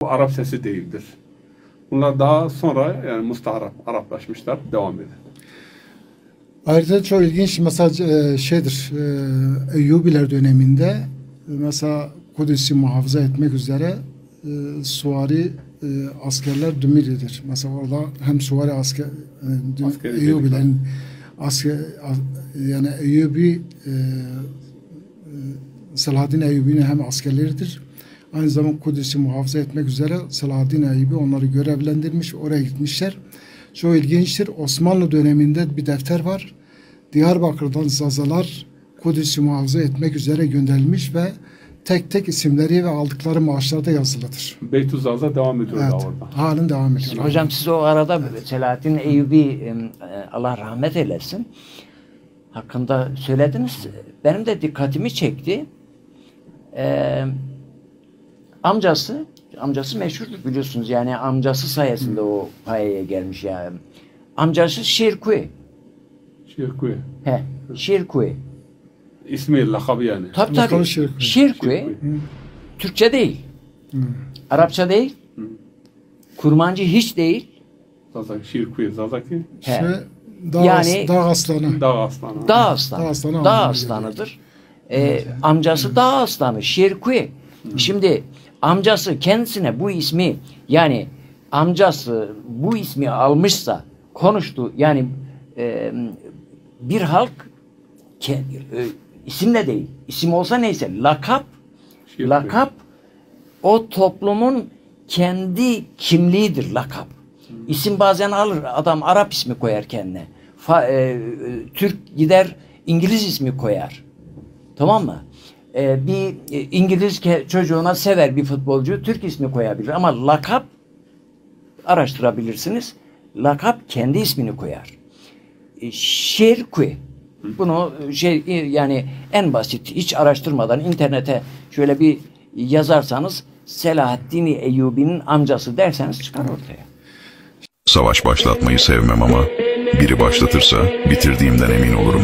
Bu Arap sesi değildir. Bunlar daha sonra yani mustaharap, Araplaşmışlar. Devam edin. Ayrıca çok ilginç mesela Eyyubiler döneminde mesela Kudüs'ü muhafaza etmek üzere suvari askerler Dümiri'dir. Mesela orada hem suvari Eyyubilerin yani Selahaddin Eyyubi'nin hem askerleridir. Aynı zamanda Kudüs'ü muhafaza etmek üzere Selahaddin Eyyubi onları görevlendirmiş, oraya gitmişler. Çok ilginçtir. Osmanlı döneminde bir defter var. Diyarbakır'dan Zazalar Kudüs'ü muhafaza etmek üzere gönderilmiş ve tek tek isimleri ve aldıkları maaşlar da yazılıdır. Beytüzzaza devam ediyor evet, orada. Halen devam ediyor. Hocam siz o arada Selahaddin Eyyubi Allah rahmet eylesin hakkında söylediniz. Benim de dikkatimi çekti. Amcası meşhurdur biliyorsunuz. Yani amcası sayesinde o payaya gelmiş yani. Amcası Şirkuy. Şirkuy. He, Şirkuy. İsmi, lakabı yani. Tabii. Şirkuy. Türkçe değil. Arapça değil. Kurmancı hiç değil. Zazak, Şirkuy, Zazaki. Dağ aslanı. Dağ aslanıdır. Amcası dağ aslanı Şirkuy. Şimdi amcası kendisine bu ismi yani amcası bu ismi almışsa konuştu yani bir halk isimle değil. İsim olsa neyse lakap o toplumun kendi kimliğidir lakap. İsim bazen alır. Adam Arap ismi koyar kendine. Türk gider İngiliz ismi koyar. Tamam mı? Bir İngiliz çocuğuna sever bir futbolcu Türk ismi koyabilir ama lakap araştırabilirsiniz. Lakap kendi ismini koyar. Şirkuy. Bunu yani en basit hiç araştırmadan internete şöyle bir yazarsanız Selahaddin Eyyubi'nin amcası derseniz çıkar ortaya. Savaş başlatmayı sevmem ama biri başlatırsa bitirdiğimden emin olurum.